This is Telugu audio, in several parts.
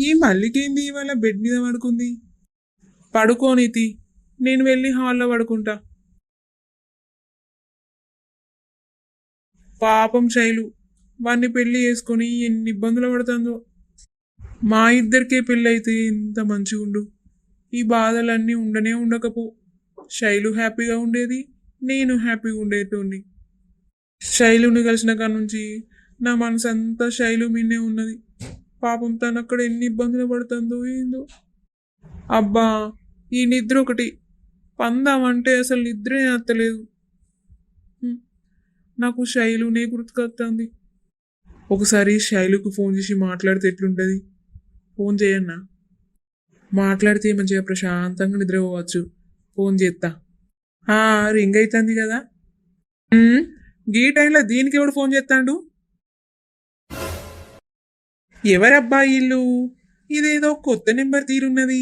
ఈ మల్లికేంది ఇవాళ బెడ్ మీద పడుకుంది? పడుకోనితి, నేను వెళ్ళి హాల్లో పడుకుంటా. పాపం శైలు, వాణ్ణి పెళ్లి చేసుకొని ఎన్ని ఇబ్బందులు పడుతుందో. మా ఇద్దరికే పెళ్ళైతే ఎంత మంచిగుండు. ఈ బాధలన్నీ ఉండనే ఉండకపో. శైలు హ్యాపీగా ఉండేది, నేను హ్యాపీగా ఉండేటోని. శైలుని కలిసిన కాడ నుంచి నా మనసు అంతా శైలు మీనే ఉన్నది. పాపం తను అక్కడ ఎన్ని ఇబ్బందులు పడుతుందో ఏందో. అబ్బా, ఈ నిద్ర ఒకటి పందామంటే అసలు నిద్రే అత్తలేదు. నాకు శైలునే గుర్తుకొస్తుంది. ఒకసారి శైలుకు ఫోన్ చేసి మాట్లాడితే ఎట్లుంటుంది? ఫోన్ చేయన్నా? మాట్లాడితే మంచిగా ప్రశాంతంగా నిద్రపోవచ్చు. ఫోన్ చేస్తా. రింగ్ అవుతుంది కదా. గీ టైంలో దీనికి ఎవడు ఫోన్ చేస్తాడు? ఎవరబ్బా ఇల్లు? ఇదేదో కొత్త నెంబర్ తీరున్నది.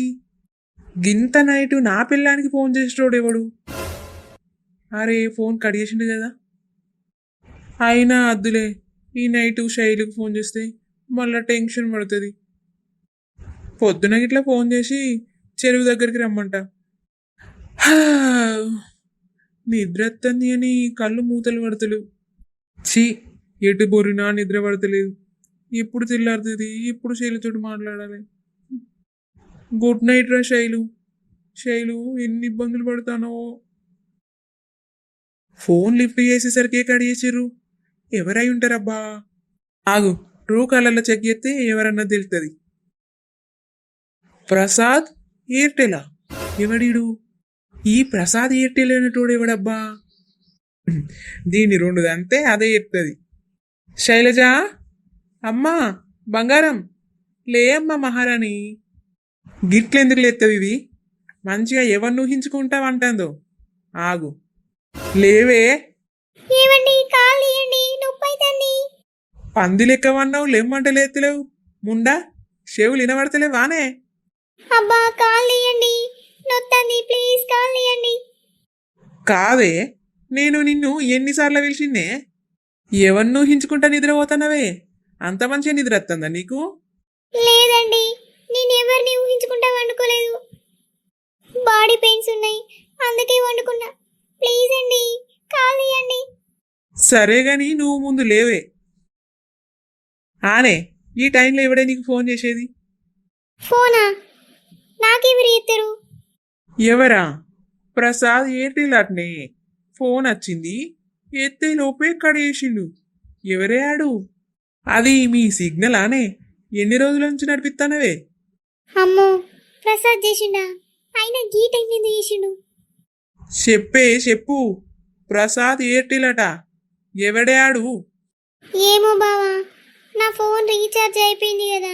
గింత నైటు నా పిల్లానికి ఫోన్ చేసేటోడు ఎవడు? అరే, ఫోన్ కడిగేసిండు కదా. అయినా అద్దులే, ఈ నైటు శైలికి ఫోన్ చేస్తే మళ్ళా టెన్షన్ పడుతుంది. పొద్దున గిట్లా ఫోన్ చేసి చెరువు దగ్గరికి రమ్మంట. నిద్ర వస్తుంది అని కళ్ళు మూతలు పడతలేవు. ఛీ, ఎటు బొరినా నిద్ర పడతలేదు. ఎప్పుడు తెల్లారుతుంది, ఎప్పుడు శైలుతోటి మాట్లాడాలి. గుడ్ నైట్ రా శైలు. శైలు, ఎన్ని ఇబ్బందులు పడతానో. ఫోన్ లిఫ్ట్ చేసేసరికి కడిగేసారు. ఎవరై ఉంటారబ్బా? ఆగు, ట్రూ కలర్లో చెక్ చేస్తే ఎవరన్నా తెలుస్తుంది. ప్రసాద్ ఎయిర్టెలా? ఎవడీడు? ఈ ప్రసాద్ ఎయిర్టెల్ అనేటోడు ఎవడబ్బా? దీన్ని రెండు అంతే అదే చెప్తుంది. శైలజ, అమ్మా బంగారం, లే అమ్మా మహారాణి. గిట్లెందుకు లేస్తుంది ఇది? మంచిగా ఎవరిని ఊహించుకుంటావంటుందో. ఆగు, లేవే. పంది లెక్కవన్నావు, లేమ్మంటే లేత్తలేవు. ముండా చెవులు వినబడతలేవు వానే? అబ్బా, కాళ్ళేయండి, నొత్తంది, ప్లీజ్ కాళ్ళేయండి. కాదే, నేను నిన్ను ఎన్నిసార్లు పిలిచిందే? ఎవరిని ఊహించుకుంటా నిద్రపోతానవే? అంత మంచిగా నిద్ర వస్తుందా నీకు? లేదండి, నేను ఎవరిని ఊహించుకుంటా వండుకోలేదు. బాడీ పెయిన్స్ ఉన్నాయి, అందుకే వండుకున్నా. ప్లీజ్ అండి, కాళ్ళేయండి. సరే గాని నువ్వు ముందు లేవే. ఆనే, ఈ టైంలో ఎవడే నీకు ఫోన్ చేసేది? ఫోనా? నాకెవరు ఎత్తారు? ఎవరా? ప్రసాద్ ఎయిర్టెల్ అట్నే. ఫోన్ వచ్చింది, ఎత్తే లోపే కడేసిండు. ఎవరే ఆడు? అది మీ సిగ్నల్ ఆనే? ఎన్ని రోజుల నుంచి నడిపిస్తానవే? అమ్మో, ప్రసాద్ చేసిండా? అయినా గీ టైం ఎందుకు చేసిండు? చెప్పు. ప్రసాద్ ఎయిర్టెల్ అట. ఎవడే ఆడు? ఏమో బావా, నా ఫోన్ రీఛార్జ్ అయిపోయింది కదా,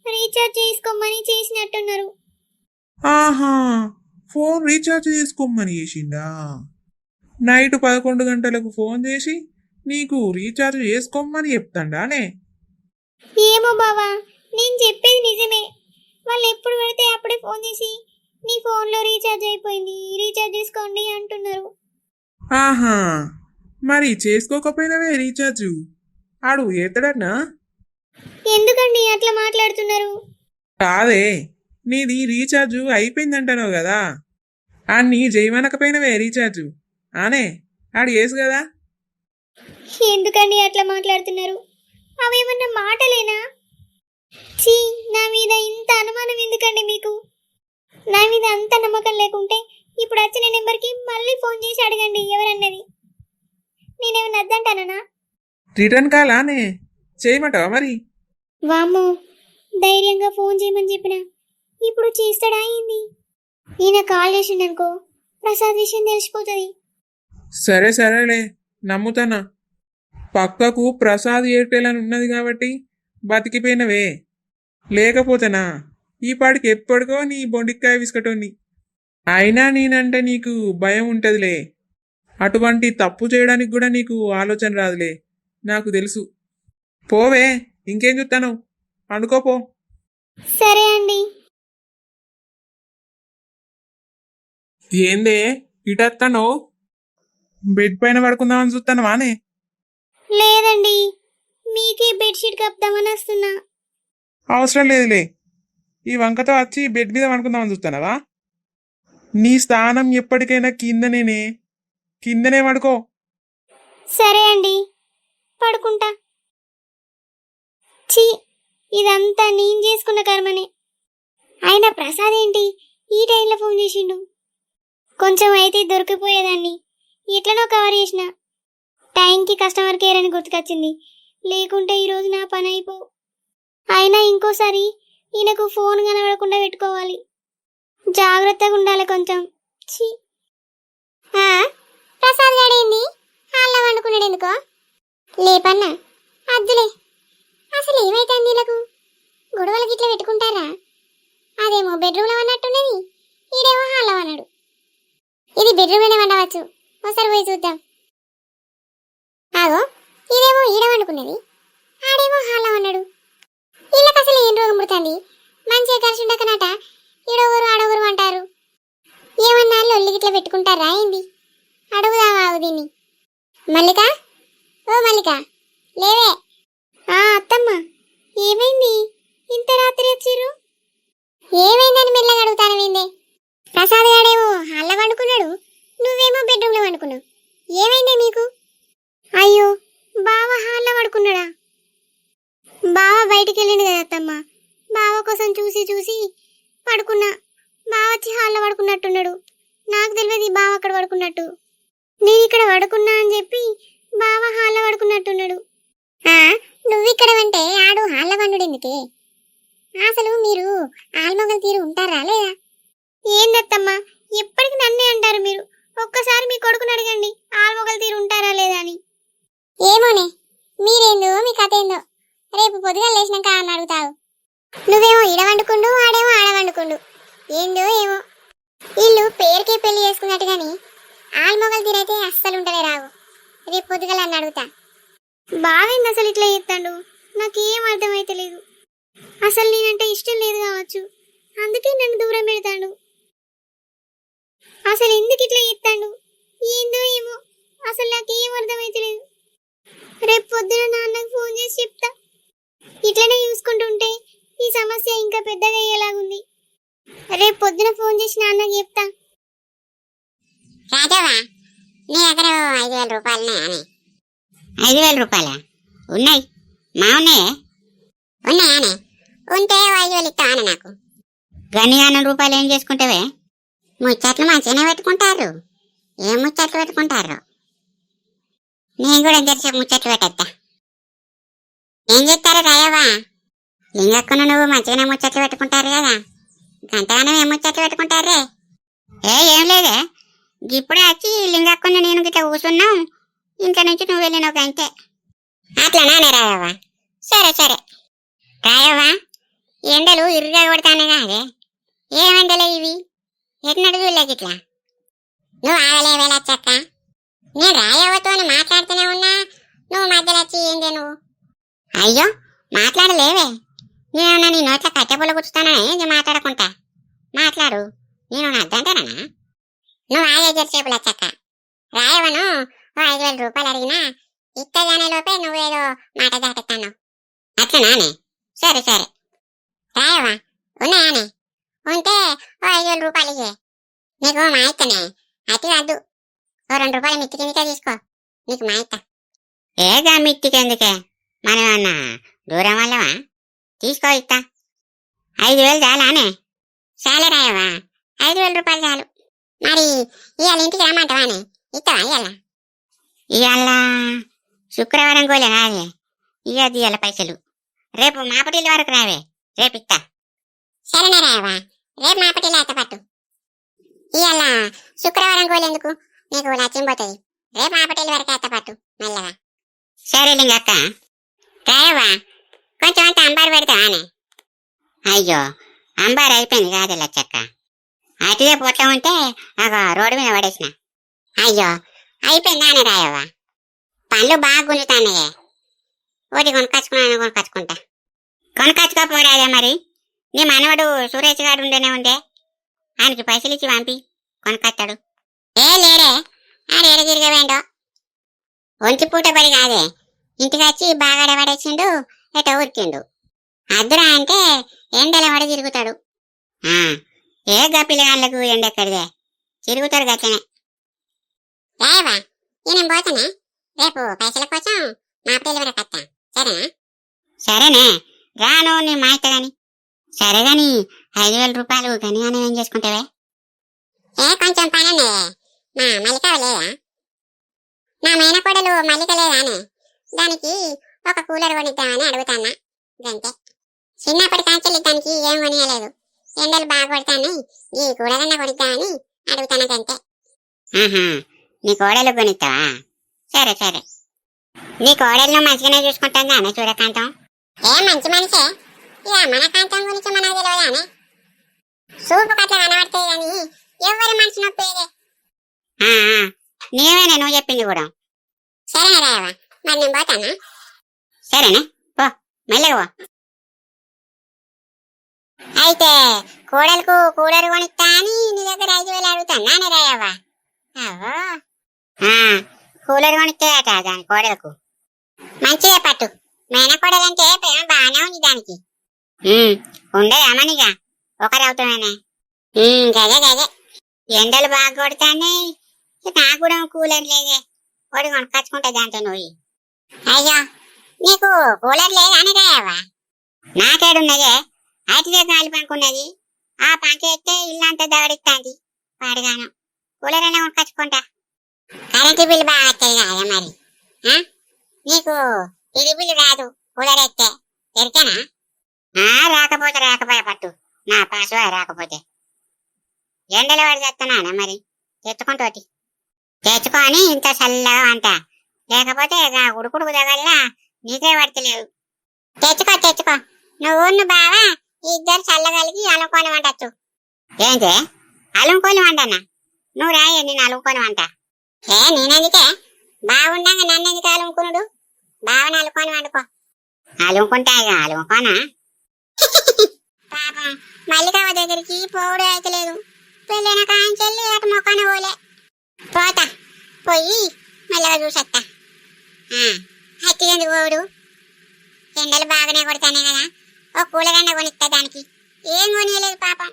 రీఛార్జ్ చేసుకోమని చేసినట్టున్నారు. ఆహా, ఫోన్ రీఛార్జ్ చేసుకోమని చేసిండా? నైట్ 11 గంటలకు ఫోన్ చేసి నీకు రీఛార్జ్ చేసుకోమని చెప్తాండానే? ఏమో బావా, నేను చెప్పేది నిజమే. వాళ్ళు ఎప్పుడు పడితే అప్పుడే ఫోన్ చేసి నీ ఫోన్లో రీఛార్జ్ అయిపోయింది, రీఛార్జ్ చేసుకోండి అంటున్నారు. ఆహా, మరి చేసుకోకపోయినవే రీఛార్జ్? ఆడు ఎత్తడన్నా? ఎందుకండి అట్లా మాట్లాడుతున్నారు? కాదే, నీది రీఛార్జ్ అయిపోయిందంటావు కదా, అన్ని చేయమనకపోయినవే రీఛార్జ్ ఆనే? ఆడు వేసు కదా. ఎందుకండి అట్లా మాట్లాడుతున్నారు? అవేమన్నా మాటలేనా? చీ, నా మీద ఇంత అనుమానం ఎందుకండి మీకు? నా మీద అంత నమ్మకం లేకుంటే ఇప్పుడు వచ్చిన నెంబర్కి మళ్ళీ ఫోన్ చేసి అడగండి ఎవరన్నది. నేనేమన్నా అద్దంటానా? రిటర్న్ కాల్ ఆనే చేయమంటావా మరి? వామ్మో, ధైర్యంగా ఫోన్ చేయమని చెప్పిన ఇప్పుడు చేస్తాడా అయింది. ఈయన కాల్ చేసిండనుకో, ప్రసాద్ విషయం తెలిసిపోతుంది. సరేలే, నమ్ముతానా. పక్కకు ప్రసాద్ ఎయిర్టెల్ అని ఉన్నది కాబట్టి బతికిపోయినవే. లేకపోతేనా ఈ పాటికి ఎప్పటికో నీ బొండికాయ విసుకటోని. అయినా నేనంటే నీకు భయం ఉంటుందిలే. అటువంటి తప్పు చేయడానికి కూడా నీకు ఆలోచన రాదులే, నాకు తెలుసు. పోవే, ఇంకేం చూస్తాను, పండుకోపో. సరే అండి. ఏందే ఇటత్తానో? బెడ్ పైన పడుకుందామని చూస్తాను వానే? లేదండి, మీకే బెడ్షీట్ కప్దామని వస్తున్నా. అవసరం లేదులే, ఈ వంకతో వచ్చి బెడ్ మీద పడుకుందామని చూస్తున్నావా? నీ స్థానం ఎప్పటికైనా కిందనేనే. కిందనే పడుకో. సరే అండి, పడుకుంటా. ఛీ, ఇదంతా నేను చేసుకున్న కర్మనే. ఆయన ప్రసాద్ ఏంటి ఈ టైంలో ఫోన్ చేసిండు? కొంచెం అయితే దొరికిపోయేదాన్ని. ఎట్లనో కవర్ చేసిన. టైంకి కస్టమర్ కేర్ అని గుర్తుకొచ్చింది, లేకుంటే ఈరోజు నా పని అయిపో. అయినా ఇంకోసారి ఈయనకు ఫోన్ కనబడకుండా పెట్టుకోవాలి. జాగ్రత్తగా ఉండాలి కొంచెం. ఛీ. ప్రసాద్ గాడేంది హాల్లో వండుకున్నాడు ఎందుకో? లేపన్నా అద్దులే. అసలు ఏమైతుంది వీళ్ళకు? గొడవలకి ఇట్లా పెట్టుకుంటారా? అదేమో బెడ్రూమ్లో అన్నట్టున్నది, ఈడేమో హాల్లో అన్నాడు. ఇది బెడ్రూమ్లోనే వండవచ్చు, ఒకసారి పోయి చూద్దాం. ఆగో, ఇదేమో ఈడ వండుకున్నది, ఆడేమో హాల్లో అన్నాడు. వీళ్ళకి అసలు ఏం రోగం పుడుతుంది? మంచిగా కలిసి ఉండకనట ఈడొగరు ఆడొగరు అంటారు. ఏమన్నా లొల్లి గిట్లా పెట్టుకుంటారా ఏంది? అడుగుదామా దీన్ని. మల్లిక, ఓ మల్లిక, లేవే. అత్తమ్మ, ఏమైంది? ఇంత రాత్రి వచ్చిర్రు? ఏమైందని మెల్లగా అడుగుతానవేందే? ప్రసాద్ గాడేమో హాల్లో వండుకున్నాడు, నువ్వేమో బెడ్రూమ్లో వండుకున్నావు. ఏమైందే మీకు? అయ్యో, బావ హాల్లో పడుకున్నాడా? బావ బయటికి వెళ్ళిండు కదా అత్తమ్మ. బావ కోసం చూసి చూసి పడుకున్నా. బావ వచ్చి హాల్లో పడుకున్నట్టున్నాడు. నాకు తెలియదు బావ అక్కడ పడుకున్నట్టు. నేను ఇక్కడ పడుకున్నా అని చెప్పి బావ హాల్లో పడుకున్నట్టున్నాడు. నువ్వు ఇక్కడ అంటే ఆడు హాల్లో వండుడు ఎందుకే? అసలు మీరు ఆల్మొగలు తీరు ఉంటారా లేదా? ఏందత్తమ్మా, ఎప్పటికి నన్నే అంటారు మీరు. ఒక్కసారి మీ కొడుకుని అడగండి ఆల్మొగలు తీరు ఉంటారా లేదా అని. ఏమోనే, మీరేందో మీ కథ ఏందో. రేపు పొద్దుగా లేచినాక అని అడుగుతావు. నువ్వేమో ఈడ వండుకుండు, ఆడేమో ఆడ వండుకుండు. ఏందో ఏమో. వీళ్ళు పేరుకే పెళ్లి చేసుకున్నట్టు గాని ఆల్మొగలు తీరైతే అస్సలు ఉంటలే రావు. రేపు పొద్దుగల అని అడుగుతా. బావేంది అసలు ఇట్లా చేస్తాడు? నాకేం అర్థమైతే లేదు. అసలు నేనంటే ఇష్టం లేదు కావచ్చు, అందుకే నన్ను దూరం పెడతాడు. అసలు ఎందుకు ఇట్లా చేస్తాడు? ఏందో ఏమో, అసలు నాకేం అర్థమైతే లేదు. రేపు పొద్దున నాన్నకు ఫోన్ చేసి చెప్తా. ఇట్లనే చూసుకుంటుంటే ఈ సమస్య ఇంకా పెద్దగా అయ్యేలాగుంది. రేపు పొద్దున ఫోన్ చేసి నాన్నకి చెప్తా. రాజావా, నీ దగ్గర 5,000 రూపాయలు ఉన్నాయా? 5,000 రూపాయలా? ఉన్నాయి, మా ఉన్నాయే. ఉన్నాయానే? ఉంటే 5,000 ఇస్తావానే నాకు. గనిగాన రూపాయలు ఏం చేసుకుంటావే? ముచ్చట్లు మంచిగానే పెట్టుకుంటారు. ఏం ముచ్చట్లు పెట్టుకుంటారు? నేను కూడా ఎంతసేపు ముచ్చట్లు పెట్టేస్తా. ఏం చేస్తారు రాయవా? లింగక్కును నువ్వు మంచిగానే ముచ్చట్లు పెట్టుకుంటారు కదా, గంటగానే ఏం ముచ్చట్లు పెట్టుకుంటారే? ఏం లేదే, ఇప్పుడే వచ్చి లింగక్కును నేను గిట్లా కూర్చున్నాం, ఇంట్లో నుంచి నువ్వు వెళ్ళినావు అంతే. అట్లనానే రాయవా? సరే సరే. రాయవా, ఎండలు ఇరుగా కొడతానే కాదే, ఏమెండలే ఇవి? ఎన్నడు చూడలేక ఇట్లా. నువ్వు ఆగలేవేలా చక్క? నేను రాయవతో మాట్లాడుతూనే ఉన్నా, నువ్వు మధ్యలో వచ్చి ఏందే నువ్వు? అయ్యో, మాట్లాడలేవే. నేను నీ నోట్ల కట్టెపుల్ల కూర్చుతానా ఏంది మాట్లాడకుంటా? మాట్లాడు, నేను అద్దంటానా? నువ్వు ఆగే జరిసేపుల చక్క. రాయవను 5,000 రూపాయలు అడిగినా ఇత్తగానే లోపే నువ్వేదో మాట దాటుతాను. అట్లనానే? సరే సరే. రాయవా, ఉన్నాయానే? ఉంటే 5,000 రూపాయలు ఇయ్యే. నీకు మా ఇత్తనే, అతి వద్దు. 2 రూపాయలు మిత్తి కిందకే తీసుకో, నీకు మా ఇత్త. ఏగా మిత్తికెందుకే, మనమన్నా దూరం వల్లవా? తీసుకో, ఇత్తా. 5,000 చాలానే? చాలే రాయవా, 5,000 రూపాయలు చాలు. మరి ఇవాళ ఇంటికి రమ్మంటావానే? ఇస్తావా ఇవాళ? ఇవాళ శుక్రవారం కోలే కాదే, ఇవ్వద్దు ఇవాళ పైసలు. రేపు మాపటిల్లి వరకు రావే, రేపు ఇస్తా. సరేనే రాయవా, రేపు మాపటిల్లి అయితే పట్టు. ఇవాళ శుక్రవారం కోలేందుకు, నీకు లక్ష్యం రేపు మాపటిల్లి వరకు అయితే పట్టు మెల్లగా. సరే లింగక్క. రాయవా, కొంచెం అంత అంబారు పెడతావానే? అయ్యో, అంబారు అయిపోయింది కాదు లచ్చక్క. అటువే పొట్ల ఉంటే ఒక రోడ్డు మీద పడేసిన. అయ్యో, అయిపోయిందానే రాయవా? పండ్లు బాగా గుంజుతానయే, ఒకటి కొనుక్కొచ్చుకుంటా. కొనుక్కొచ్చుకోపోరాదే మరి. నీ మనవడు సురేష్ గారు ఉండేనే ఉండే, ఆయనకి పైసలు ఇచ్చి పంపి కొనుక్కొచ్చాడు. లేరే, ఆడేడ తిరగవేండో. ఒంటి పూట పడి కాదే, ఇంటికి వచ్చి బాగా పడేసిండు, ఎటో ఉరికిండు. అద్దురా అంటే ఎండల పడి తిరుగుతాడు. ఆ, ఏ గప్పిల్లగాళ్ళకు ఎండెక్కడిదే, తిరుగుతారు గట్లనే. రాయవా నేను పోతానే, రేపు పైసల కోసం మా పెళ్లి వరకు వస్తా, సరేనా? సరేనే, రాను నీ మాయిత గాని. సరే గాని 5,000 రూపాయలు గనిగానే ఏం చేసుకుంటావే? ఏ కొంచెం పని ఉన్నదే, మా మల్లిక లేదా, నా మేనకోడలు మల్లిక లేదానే, దానికి ఒక కూలర్ కొనిద్దామని అడుగుతాన్నా గంతే. చిన్నప్పటి కాంచెల్లి దానికి ఏం కొనియలేదు, ఎండలు బాగా కొడతాను ఈ కూలరన్నా కొనిద్దామని అడుగుతాను గంతే. నీ కోడలు కొనిస్తావా? సరే సరే, నీ కోడలను మంచిగానే చూసుకుంటుందా అనే సూర్యకాంతం? ఏ మంచి మనిషే, ఇక మన కాంతం గురించి మనకు తెలియదానే, సూపు కట్ల కనబడతాయి కానీ ఎవరి మనసు నొప్పేదే. నీవేనా నువ్వు చెప్పింది కూడా. సరేనా రాయవా, మరి నేను పోతానా? సరేనా, పో మెల్లగా పో. అయితే కోడలకు కూలర్ కొనిస్తా అని నీ దగ్గర 5,000 అడుగుతానా రాయవా? అవో, కూలర్ కొనిస్తే అట దాని కోడలకు. మంచిగా పట్టు, మేనకోడలంటే ప్రేమ బాగానే ఉంది దానికి. ఉండేది అమ్మనిగా ఒకరవుతామేనే. గదే గదే, ఎండలు బాగా కొడతాయి, నాకు కూడా కూలర్ లేదే, ఒకటి కొనుక్కొచ్చుకుంటా దాంతో నువ్వు. అయ్యో నీకు కూలర్ లేదని రాయవా? నాకేడున్నదే, అతిదే గాలి పనుకున్నది, ఆ పంక ఎత్తే ఇల్లంతా దవడిస్తాంది పాడుగాను, కూలర్ అయినా కొనుక్కొచ్చుకుంటా. కరెంటు బిల్లు బాగా వస్తుంది కదా మరి, నీకు ఇది బిల్లు రాదు కూలర్ ఎత్తే, ఎరికేనా? రాకపోతే రాకపోయా పట్టు, నా పాసువా రాకపోతే ఎండలు పడి చేస్తున్నానా మరి, తెచ్చుకుంటోటి తెచ్చుకొని ఇంత చల్లగా అంట, లేకపోతే ఉడుకుడుకు తగల్లా నీకే పడతలేవు. తెచ్చుకో తెచ్చుకో, నువ్వు బావా ఇద్దరు చల్లగలిగి అలుముకొని వండచ్చు. ఏంటి అలుముకొని వండనా? నువ్వు రాయే నేను అలుముకొని వంట. నేనెందుకే, బాగుండగా నన్ను ఎందుకు అలుముకున్నాడు, బావని అలుకొని వండుకో. అలుముకుంటా ఇక అలుముకోనా? పాపం మల్లికవ్వ దగ్గరికి పోవడం అయితే లేదు, పెళ్ళైన కాంచెల్లి అటు మొక్కన పోలే. పోతా, పోయి మెల్లగా చూసొస్తా. హత్తికెందుకు పోవుడు, ఎండలు బాగానే కొడతానే కదా, ఓ కూలరన్న కొనిస్తా దానికి. ఏం కొనియలేదు పాపం,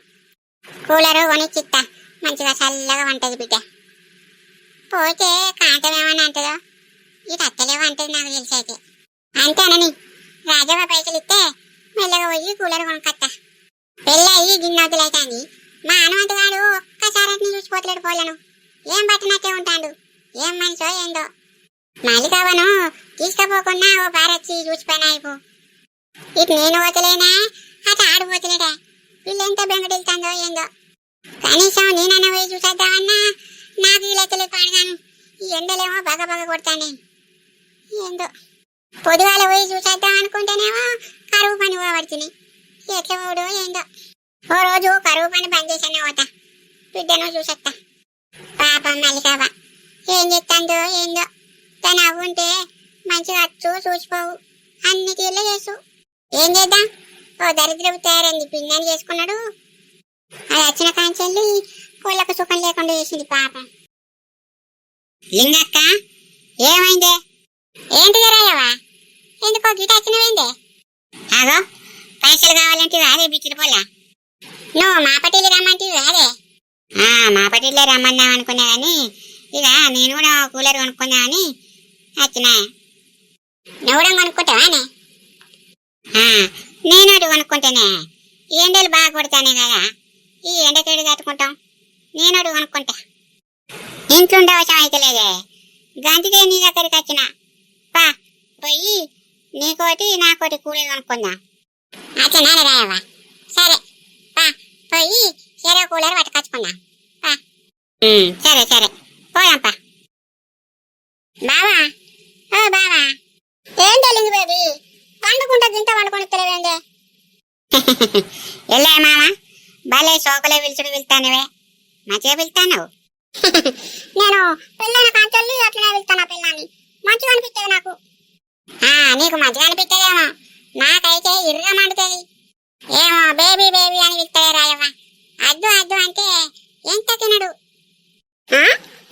కూలరు కొనిచ్చిత్తా, మంచిగా చల్లగా వంటది బిడ్డ. పోతే కాంతం ఏమని అంటదో, ఇది అత్తలేవు అంటది నాకు తెలిసి అయితే. అంతేనని రాజవ్వ పైసలు ఇస్తే మెల్లగా పోయి కూలర్ కొనుక్కొస్తా. పెళ్ళయి గిన్నెతులు అవుతాంది, మా హనుమంతుగాడు ఒక్కసారి అట్ని చూసిపోతలేడు పోలను, ఏం పట్టినట్టే ఉంటాడు, ఏం మనిషో ఏందో. మాలికవ్వను తీసుకపోకుండా ఓ పారచ్చి చూసిపోయినా అయిపో. ఇటు నేను పోతలేనా అటు ఆడిపోతలేడా, వీళ్ళెంత బెంగటిల్తాందో ఏందో. కనీసం నేనన్నా పోయి చూసేద్దామన్నా నాకు వీలైతలేదు పాడగాను, ఈ ఎండలేమో బాగా బాగా కొడతానే ఏందో. పొద్దుగాల పోయి చూసేద్దాం అనుకుంటేనేమో కరువు పని పోబడుతుంది, ఎట్లా పోడో ఏందో. ఓ రోజు కరువు పని బంద్ చేసానే పోతా, బిడ్డను చూసేస్తా. పాపం మల్లికవ్వ ఏం చెప్తాందో ఏందో, తను అవ్వుంటే మంచిగా అచ్చు చూసిపోవు, అన్ని తీర్లే చేసు. ఏం చేద్దాం, ఓ దరిద్రపు తయారైంది, పిన్నని చేసుకున్నాడు, అది వచ్చిన కాంచెల్లి కోళ్ళకు సుఖం లేకుండా చేసింది పాపం. లింగక్క ఏమైందే? ఏంటిది రాయవా, ఎందుకో గిట వచ్చినవేందే? అగో పైసలు కావాలంటే అదే బిచ్చిరి పోలా, నువ్వు మా పట్టిల్లు రమ్మంటే అదే. మా పట్టిల్లే రమ్మన్నావు అనుకున్నా కానీ ఇక నేను కూడా కూలర్ కొనుక్కుందామని వచ్చినా. నువ్వు కూడా కొనుక్కుంటావానే? నేను ఒకటి కొనుక్కుంటేనే, ఈ ఎండలు బాగా కొడతానే కదా, ఈ ఎండకేడు కట్టుకుంటాం, నేను ఒకటి కొనుక్కుంటా. ఇంట్లో ఉండే అవసరం అయితే లేదే, గంతికే నీ దగ్గరికి వచ్చిన, పా పోయి నీకోటి నాకోటి కూలర్ కొనుక్కుందాం. అట్లా రాయవా? సరే పా పోయి సరే కూలర్ పట్టుకొచ్చుకుందాం. సరే సరే పోదాంపా. బావా ఓ బావా, ఏం తెలియదు బేబీ, పండుకుంటా గింట పండుకొని తెలియదే. వెళ్ళా మామ, భలే సోకలే పిలుచుడు పిలుతానవే, మంచిగా పిలుతాను. నేను పిల్లని కాంచెల్లి అట్లనే పిలుతాను, పిల్లని మంచిగా అనిపిస్తుంది నాకు. నీకు మంచిగా అనిపిస్తుందేమో, నాకైతే ఇరుగా మండుతుంది. ఏమో బేబీ బేబీ అని పిలుస్తాడే రాయవ్వ, అద్దు అద్దు అంటే ఎంత తినడు.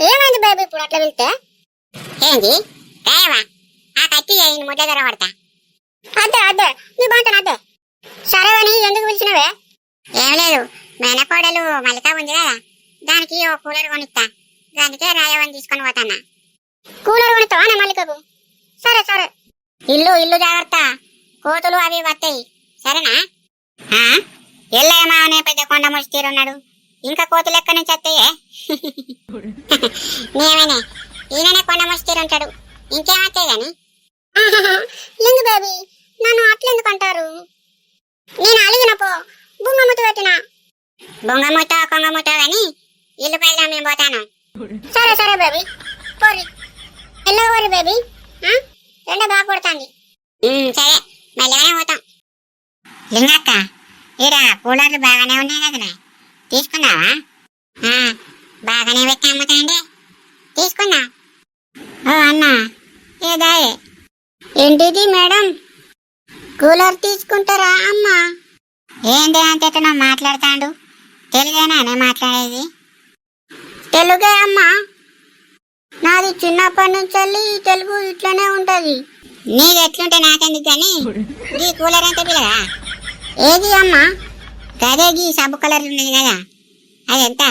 ఏమైంది బేబీ ఇప్పుడు అట్లా పిలిస్తే? ఏంటి రాయవా, ఆ కత్తి ముద్ద ధర పడతా. అద్దే అద్దే నీ బాగుంటాను అద్దే. సరే అని ఎందుకు పిలిచినవే? ఏం లేదు, మేనకోడలు మల్లిక ఉంది కదా, దానికి ఓ కూలర్ కొనిస్తా, దానికే రాయవని తీసుకొని పోతానా. కూలర్ కొనిస్తావా నా మల్లికకు? సరే సరే. ఇల్లు జాగ్రత్త, కోతులు అవి వస్తాయి, సరేనా? ఎల్లయ్యమా అనే పెద్ద కొండ ముస్తీరున్నాడు, ఇంకా కోతులు ఎక్కడి నుంచి వస్తాయే? నేమేనే, ఈయననే కొండ ముస్తీరుంటాడు, ఇంకేమవుతాయి గాని. లింగు బేబీ, నన్ను అట్లెందుకు అంటారు? నేను అలిగినపో బుంగముత పెట్టినా. బొంగముత కొంగముత గాని ఇల్లు పైగా మేము పోతాను. సరే సరే బేబీ, పోరి ఎల్లవరి బేబీ, ఎండ బాగా కొడుతుంది. సరే మళ్ళీగానే పోతాం. లింగక్క, ఈడ కూలర్లు బాగానే ఉన్నాయి కదా, తీసుకున్నావా? బాగానే పెట్టి అమ్ముతాయండి, తీసుకున్నా. ఓ అన్న, ఏదాయే ఏంటిది మేడం, కూలర్ తీసుకుంటారా అమ్మా? ఏంటి అంతేటో మాట్లాడతాడు, తెలుగేనా మాట్లాడేది? తెలుగే అమ్మా, నాది చిన్నప్పటి నుంచి తెలుగు ఇట్లనే ఉంటది. నీది ఎట్లుంటే నాకెందుకు కానీ, ఈ కూలర్ ఎంత పిల్లగా? ఏది అమ్మా? గదే గీ సబ్బు కలర్ ఉన్నది కదా, అది ఎంత?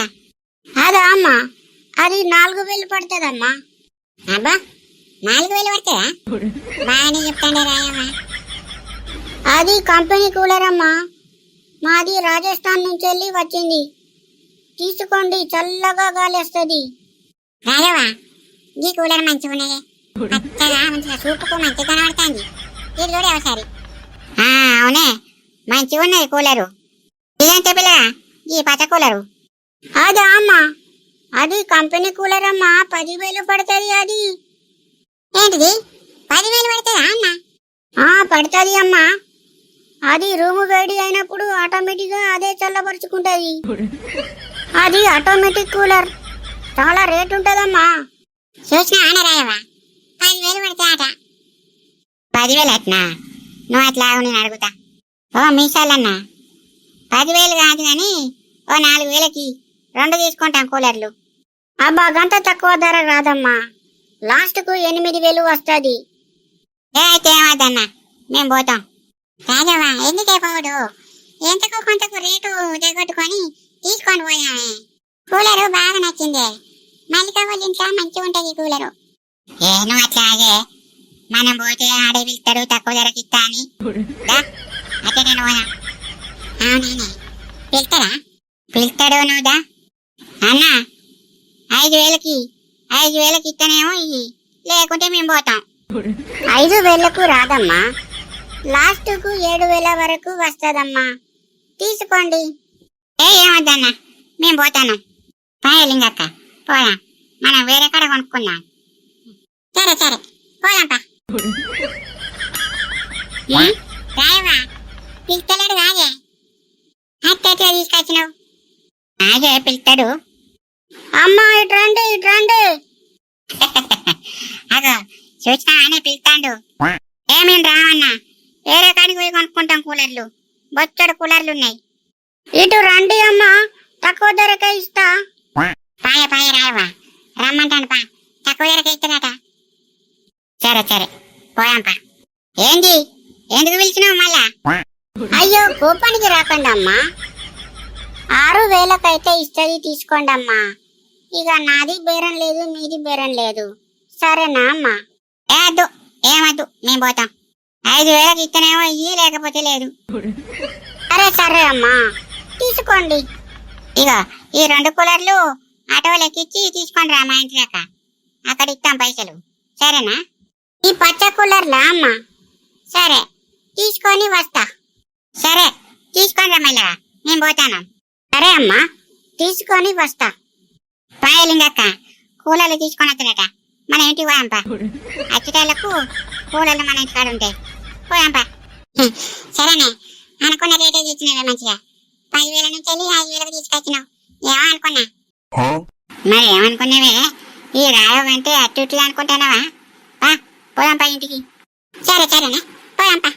అదా అమ్మా, అది 4000 పడుతుందమ్మా. అబ్బా, 4000 పడుతుందా? బాగానే చెప్తాండే రాయమ్మా. అది కంపెనీ కూలర్ అమ్మా, మాది రాజస్థాన్ నుంచి వచ్చింది, తీసుకోండి, చల్లగా గాలి వస్తుంది. రాయవా, ఈ కూలర్ మంచిగా ఉన్నది, పచ్చగా మంచిగా సూపుకు మంచిగా కనబడుతుంది. ఇది చూడే ఒకసారి. అవునే, మంచిగా ఉన్నది కూలరు. ఇదేంటే పిల్లగా ఈ పచ్చ కూలరు? అదా అమ్మా, అది కంపెనీ కూలర్ అమ్మా, 10,000 పడుతుంది. అది ఏంటిది, 10,000 పడుతుందా అన్న? పడుతుంది అమ్మా, అది రూము వేడి అయినప్పుడు ఆటోమేటిక్ గా అదే చల్లబరుచుకుంటది. అది ఆటోమేటిక్ కూలర్, చాలా రేట్ ఉంటదమ్మా. చూసినా ఆనరాయవా, 10,000 పడతాయట. 10,000 అట్నా? నువ్వు అట్లా నేను అడుగుతా. ఓ మీసాలన్నా, 10,000 కాదు కానీ ఓ 4,000కి 2 తీసుకుంటాం కూలర్లు. అబ్బా, గంత తక్కువ ధర రాదమ్మా, లాస్ట్ కు 8,000 వస్తుంది. అయితే ఏమద్దన్నా, మేము పోతాం. రాజవా, ఎందుకే పోడు, ఎంతకు కొంతకు రేటు దిగొట్టుకొని తీసుకొని పోయామే. కూలరు బాగా నచ్చిందే, మల్లిక వాళ్ళ ఇంట్లో మంచిగా ఉంటది కూలరు. నువ్వు అట్లాగే, మనం పోతే ఆడే పిలుస్తాడు తక్కువ ధరకి ఇస్తా అని. అదే నేను పోదా? అవునే, పిలుస్తాడా? పిలుస్తాడు, నువ్వుదా అన్నా. 5,000కి ఇస్తానేమో ఇయ్యి, లేకుంటే మేము పోతాం. 5,000కు రాదమ్మా, లాస్ట్ కు 7,000 వరకు వస్తదమ్మా, తీసుకోండి. ఏమద్దన్నా, మేము పోతాను. లింగక్క, పోదా, మనం వేరే కాడ కొనుక్కుందాం. సరే సరే, పోదాంపా. రాయవా, పిలుస్తలేడు కాదే, అట్లా తీసుకొచ్చినావు. అదే పిలుస్తాడు. అమ్మా ఇట్రండి ఇట్రండి. అగో చూసినా ఆయన పిలుస్తాడు. ఏమేం రావన్నా, వేరే కాడికి పోయి కొనుక్కుంటాం కూలర్లు, బొచ్చడు కూలర్లు ఉన్నాయి. ఇటు రండి అమ్మా, తక్కువ ధరకే ఇస్తా. పాయ పాయ రాయవా, రమ్మంటాను పా, తక్కువ ధరకే ఇస్తాడట. సరే సరే, పోయాంపా. ఏంది, ఎందుకు పిలిచినావు మళ్ళా? అయ్యో, కోపానికి రాకండి అమ్మా, 6,000కైతే ఇస్తుంది, తీసుకోండి అమ్మా. ఇక నాది బేరం లేదు, మీది బేరం లేదు, సరేనా అమ్మా? ఏమద్దు, మేము పోతాం. 5,000కి ఇస్తేనేమో ఇయ్యి, లేకపోతే లేదు. సరే సరే అమ్మా, తీసుకోండి. ఇక ఈ 2 కూలర్లు ఆటోలకి ఇచ్చి తీసుకొని రా మా ఇంటి దాకా, అక్కడ ఇస్తాం పైసలు, సరేనా? ఈ పచ్చ కూలర్లా అమ్మా? సరే, తీసుకొని వస్తా. సరే, తీసుకొని రా మళ్ళా, నేను పోతాను. సరే అమ్మా, తీసుకొని వస్తా. పాయలింగక్క, కూలర్లు తీసుకొని వస్తాడట, మన ఇంటికి పోయాంపా. అచ్చటాలకు కూలర్లు మన ఇంటి కాడ ఉంటాయి, పోయాంపా. సరేనే, అనుకున్న రేటే తెచ్చినవే మంచిగా, 10,000 నుంచి 5,000కి తీసుకొచ్చినావు. ఏమో అనుకున్నా. మరి ఏమనుకున్నావే, ఈ రాయవంటే అటు ఇటు అనుకుంటున్నావా? పోయాంపా ఇంటికి. సరే సరేనే, పోయాంపా.